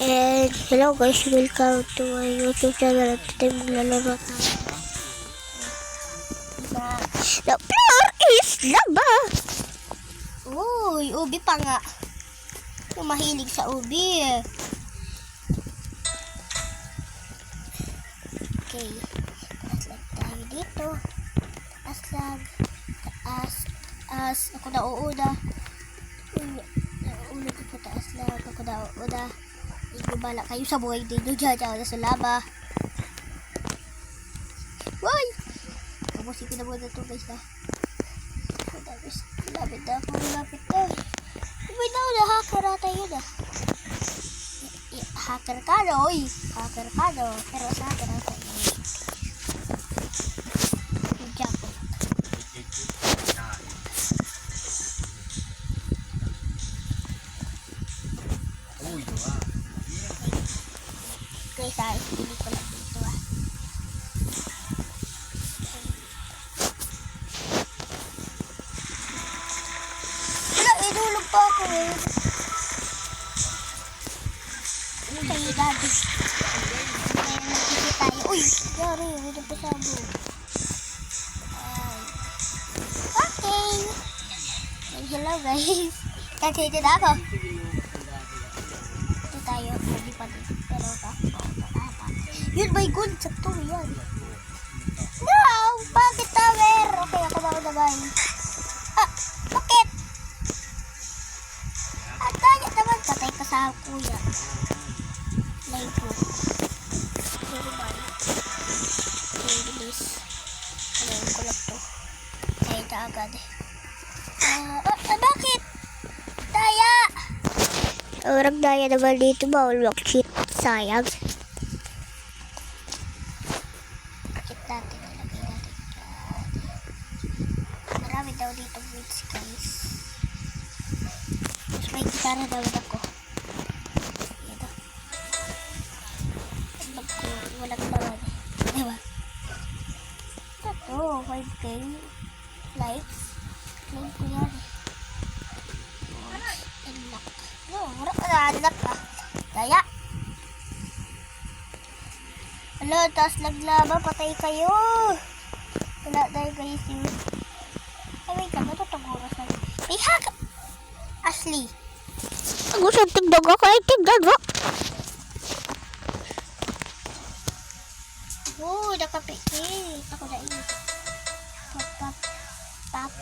And hello guys, welcome to my YouTube channel. At today maglalaro tayo. The floor is lava. Uy, ubi pa nga. Yung mahilig sa ubi. Okay. Taas lang tayo dito. Taas lang. Taas. Ako na uuda. Nauuna ko taas lang. Ako na uuda. Ibabala kayo sa buhay dito. Diyan na sa lava. Uy! Tapusin ko na muna ito guys na. Lapit na ako. Lapit na. Ibay na una. Hacker ata yun ah. Hacker ka no. Uy. Hacker ka no. Pero sa hacker ata yun. Guys, hindi ko lang dito ah. Wala, inulog pa ako eh. Ano tayo dati? Ngayon nagkiki tayo. Uy, yari, hindi pa sabo. Okay. Hello guys. Kasi na ako. Ito tayo, hindi pa dito. Pero yun, my god, sakto yan. No! Bakit tower? Okay, ako ba naman? Ah, bakit? Ang kanya naman, patay ka sa kuya. Live ko. Pero ba? Okay, bilis. Alayin ko lang to. Ay, ito agad. Bakit? Daya! Orang daya naman dito, bawal mag-cheat. Sayang. Marami daw dito woods guys. Mas may gitara daw ako. Ito. Pag ko walang lawan. Diba? Ito, 5k likes. Claim ko yan. Unlock. No, wala ka na unlock ah. Daya. Hala, taas naglaba. Patay kayo. Wala tayo guys yun. Ay, wait lang. Ito oras na. May hack! Ashley. Ang gusto tigdag ako. Ay, tigdag mo. Nakapikit. Ako na yun. Pap.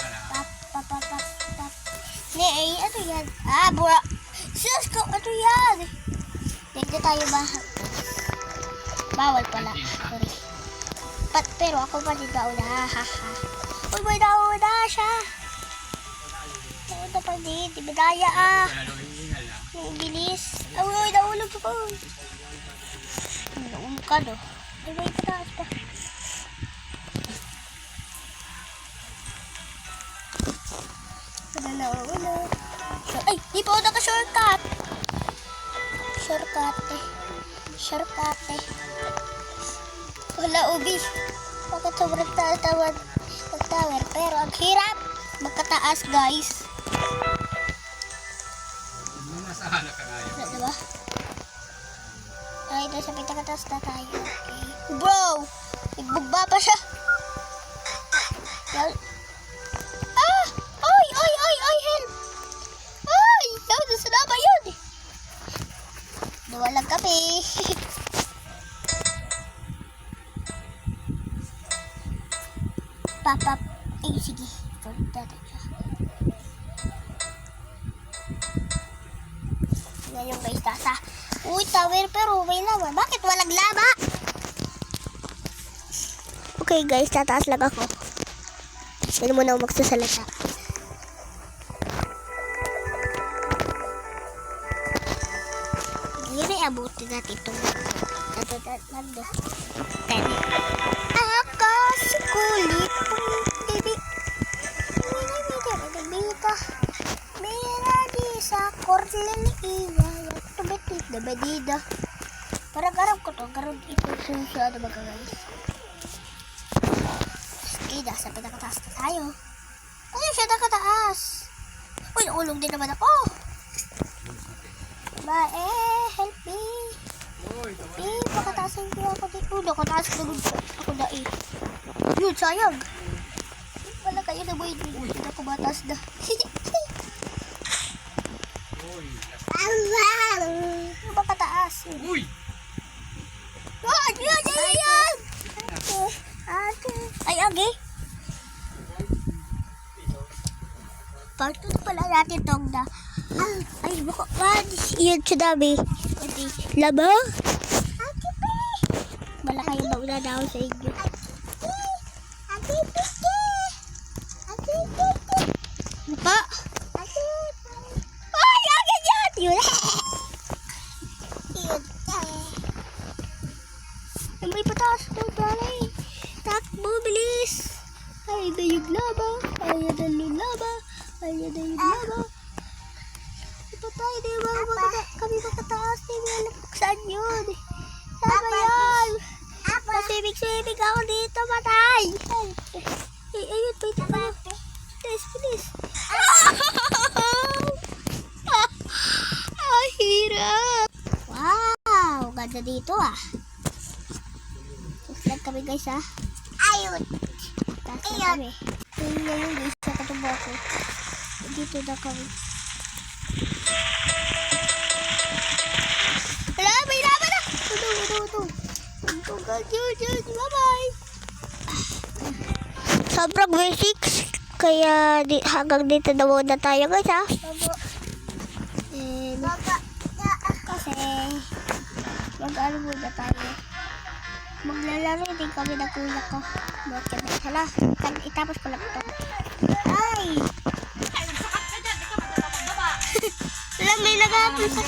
Ne, ano yan? Ah, bura. Sus ko, ano yan? Hindi tayo ba? Bawal pala. Sorry. Pero ako pa din nauna. Haha. Uy, may nauna siya. Nauna pa din. Di ba daya ah? Ang bilis. Uy, naulog ako. Naulog ka no? Ay, may pataas pa. Wala. Ay, di pa ako naka-shortcut. Shortcut eh. Wala ubi. Bakit sobrang tower? Pero ang hirap magkataas guys. Masahala ka nga yun. Diba? Ay, doon sa pinakataas na tayo. Okay. Bro! Nagbugba pa siya. Ah! Ay! Help! Ay! Yaw, doon sa laba yun. Nawalang kami. Papap. Ay, sige. Ngayon guys, tasa. Uy, tower pero may lava. Bakit walang lava? Okay guys, tataas lang ako. Hindi mo na ako magsasalita. Hindi abutin natin itong nando. Akasukulit bibi. Bibita. Mira di sa korlin iya. Tubetit na badida. Parang garap ko to. Garap ito susunod ba guys? Okay, nasa pinakataas na tayo. Ay, siya nakataas. Uy, naulong din naman ako. Ba, help me. Uy, Pakatasin ko ako dito. Nakataas ko dun. Ako na Yun, sayang. Wala kayo na boy. Hindi ako mataas na. uy. Pakataas. Uy! Yan! Ay, agi. Part 2 pala natin tong na. Ay, baka yun tsunami. Labo? Wala kayo mauna na ako sa inyo. Ano pa? Ay, agi yan! Yun. May pataas daw dalay. Takbo, bilis. Ay, na yung laba. Ay, na yung laba. Ay, na yung laba. Ipatay, di ba? Kami makataas. Di ba alam kung saan yun? Laba yan. Masibig-sibig ako dito, patay. Ay, ayun, pwede pa. Bilis, bilis. Ay, hirap. Wow, ganda dito ah. Vlog kami guys ha. Ayun. Taas na kami. Ayun na yun guys. Sa katubo ako. Dito na kami. Wala, may laban na. Ito. Bye-bye. Sobrang basics. Kaya hanggang dito na muna tayo guys ha. And kasi mag-ano muna tayo. Maglalaro din kami ng kuya ko. Buat kami. Hala, itapos ko lang ito. Ay! Alam, may nagapon sa